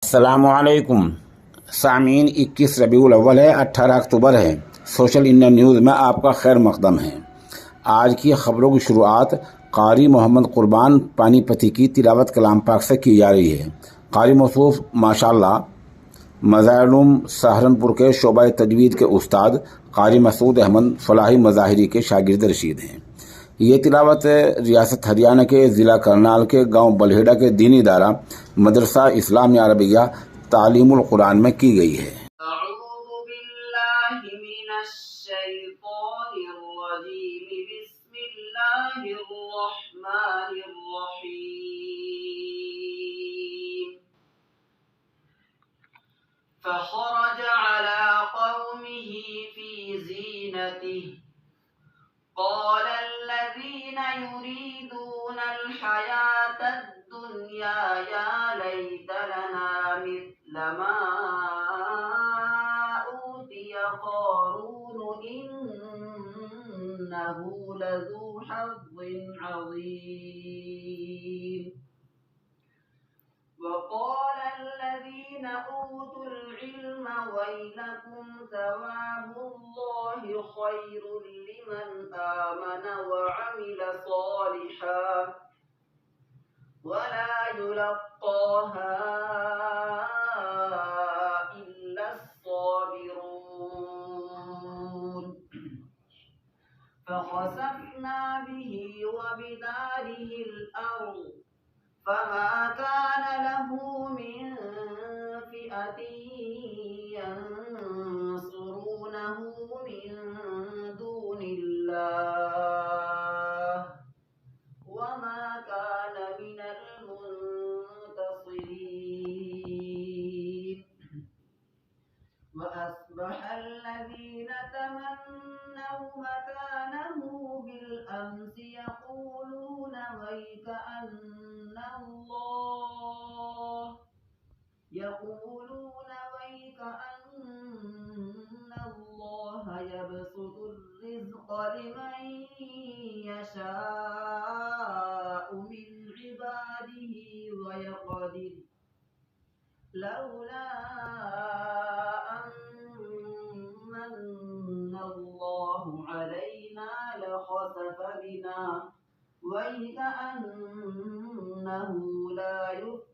السلام علیکم سامعین، 21 ربیع الاول ہے، 18 اکتوبر ہے۔ سوشل انڈیا نیوز میں آپ کا خیر مقدم ہے۔ آج کی خبروں کی شروعات قاری محمد قربان پانی پتی کی تلاوت کلام پاک سے کی جا رہی ہے۔ قاری موصوف ماشاءاللہ مظاہر علوم سہارنپور کے شعبہ تجوید کے استاد قاری مسعود احمد فلاحی مظاہری کے شاگرد رشید ہیں۔ یہ تلاوت ریاست ہریانہ کے ضلع کرنال کے گاؤں بلہیڑا کے دینی ادارہ مدرسہ اسلامیہ عربیہ تعلیم القرآن میں کی گئی ہے۔ اعوذ باللہ من الشیطان الرجیم، بسم اللہ الرحمن الرحیم۔ فخرج على قومه في زینته قال الذين يريدون الحياة الدنيا يا ليت لنا مثل ما أوتي قارون إنه لذو حظ عظيم. وقال الذين أوتوا العلم ويلكم ثواب الله خير لمن آمن وعمل صالحا ولا يلقاها إلا الصابرون. فخسفنا به وبداره الأرض فما كان له من فئة ينصرونه من دون الله وما كان من المنتصرين. وأصبح الذين تمنوا مكانه بالأمس يقولون ويكأن الله يبسط الرزق لمن يشاء من عباده ويقدر لولا أن من الله علينا لخسف بنا ويكأنه لا يفلح